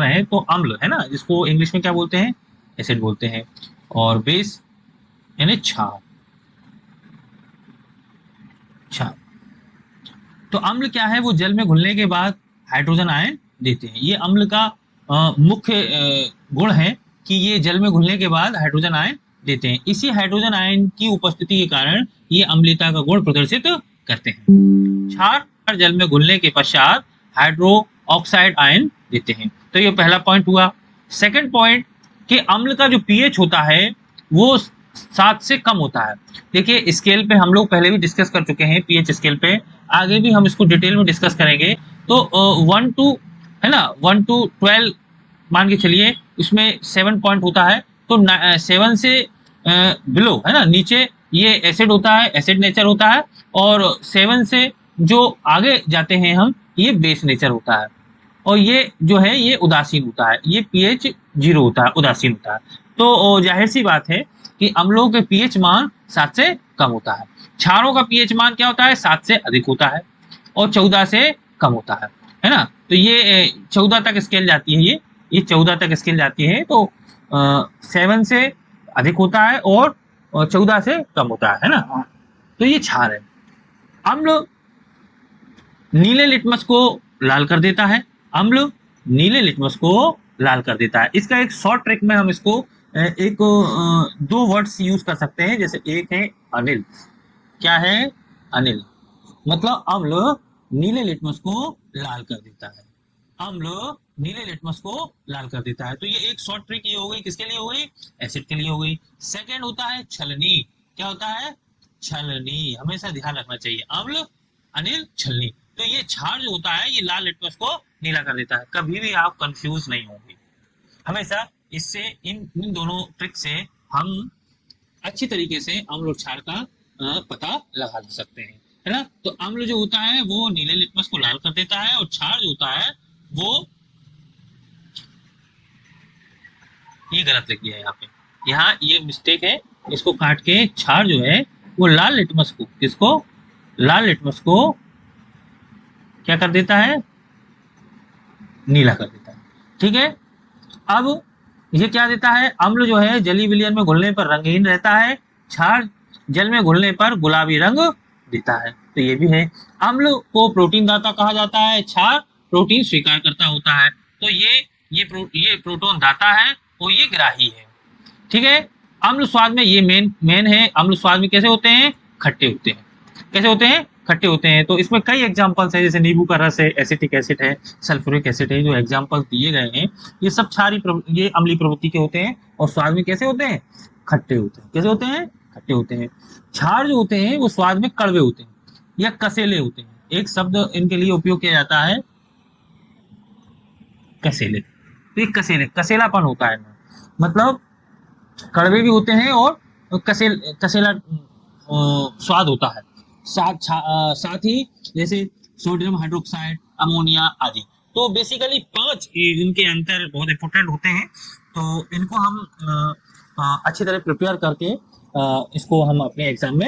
है तो अम्ल है ना, जिसको इंग्लिश में क्या बोलते हैं, एसिड बोलते हैं। और बेस यानी क्षार। क्षार तो अम्ल क्या है, वो जल में घुलने के बाद हाइड्रोजन आयन देते हैं। ये अम्ल का मुख्य गुण है कि ये जल में घुलने के बाद हाइड्रोजन आयन देते हैं। इसी हाइड्रोजन आयन की उपस्थिति के कारण ये अम्लता का गुण प्रदर्शित करते हैं। क्षार जल में घुलने के पश्चात हाइड्रो ऑक्साइड आयन देते हैं। तो ये पहला पॉइंट हुआ। सेकंड पॉइंट कि अम्ल का जो पीएच होता है वो 7 से कम होता है। देखिए स्केल पे हम लोग पहले भी डिस्कस कर चुके हैं, पीएच स्केल पे आगे भी हम इसको डिटेल में डिस्कस करेंगे। तो 1 टू है ना, 1 टू 12 मान के चलिए, उसमें 7 पॉइंट होता है। तो 7 से बिलो है ना, नीचे ये एसिड होता है, एसिड नेचर होता है। और 7 से जो आगे जाते हैं हम, ये बेस नेचर होता है। और ये जो है ये उदासीन होता है, ये पीएच 0 होता है, उदासीन होता है। तो जाहिर सी बात है कि अम्लों के पीएच मान 7 से कम होता है। क्षारों का पीएच मान क्या होता है, 7 से अधिक होता है और 14 से कम होता है ना। तो ये 14 तक स्केल जाती है, ये 14 तक स्केल जाती है। तो 7 से अधिक होता है और 14 से कम होता है ना। तो ये क्षार है। अम्ल नीले लिटमस को लाल कर देता है। अम्ल नीले लिटमस को लाल कर देता है। इसका एक शॉर्ट ट्रिक में हम इसको एक दो वर्ड्स यूज कर सकते हैं। जैसे एक है अनिल। क्या है, अनिल। मतलब अम्ल नीले लिटमस को लाल कर देता है। अम्ल नीले लिटमस को लाल कर देता है। तो ये एक शॉर्ट ट्रिक ये हो गई, किसके लिए हो गई, एसिड के लिए हो गई। सेकंड होता है छलनी। क्या होता है, छलनी। हमेशा ध्यान रखना चाहिए, अम्ल अनिल छलनी। तो ये क्षार जो होता है ये लाल लिटमस को नीला कर देता है। कभी भी आप कंफ्यूज नहीं होंगे, हमेशा इससे इन दोनों ट्रिक से हम अच्छी तरीके से अम्ल और क्षार का पता लगा सकते हैं, है ना। तो अम्ल जो होता है वो नीले लिटमस को लाल कर देता है और क्षार जो होता है वो, ये गलत लिख दिया है यहाँ पे, यहाँ ये मिस्टेक है, इसको काट के क्षार जो है वो लाल लिटमस को, किसको, लाल लिटमस को क्या कर देता है, नीला कर देता है। ठीक है। अब ये क्या देता है, अम्ल जो है जलीय विलयन में घुलने पर रंगहीन रहता है, क्षार जल में घुलने पर गुलाबी रंग देता है। तो ये भी है। अम्ल को प्रोटीन दाता कहा जाता है, क्षार प्रोटीन स्वीकार करता होता है। तो ये प्रोटोन दाता है और ये ग्राही है। ठीक है। अम्ल स्वाद में ये मेन है। अम्ल स्वाद में कैसे होते हैं, खट्टे होते हैं। कैसे होते हैं, खट्टे होते हैं। तो इसमें कई एग्जांपल्स हैं, जैसे नींबू का रस है, एसिटिक एसिड है, सल्फ्यूरिक एसिड है। जो एग्जांपल्स दिए गए हैं ये सब ये अम्लीय प्रवृत्ति के होते हैं और स्वाद में कैसे होते हैं, खट्टे होते हैं। कैसे होते हैं, खट्टे होते हैं। क्षार जो होते हैं वो स्वाद में कड़वे होते हैं या कसेले होते हैं। एक शब्द इनके लिए उपयोग किया जाता है, कसेले। तो एक कसेलापन होता है, मतलब कड़वे भी होते हैं और कसेला स्वाद होता है। साथ ही जैसे सोडियम हाइड्रोक्साइड, अमोनिया आदि। तो बेसिकली 5 इनके अंतर बहुत इंपॉर्टेंट होते हैं। तो इनको हम अच्छी तरह प्रिपेयर करके इसको हम अपने एग्जाम में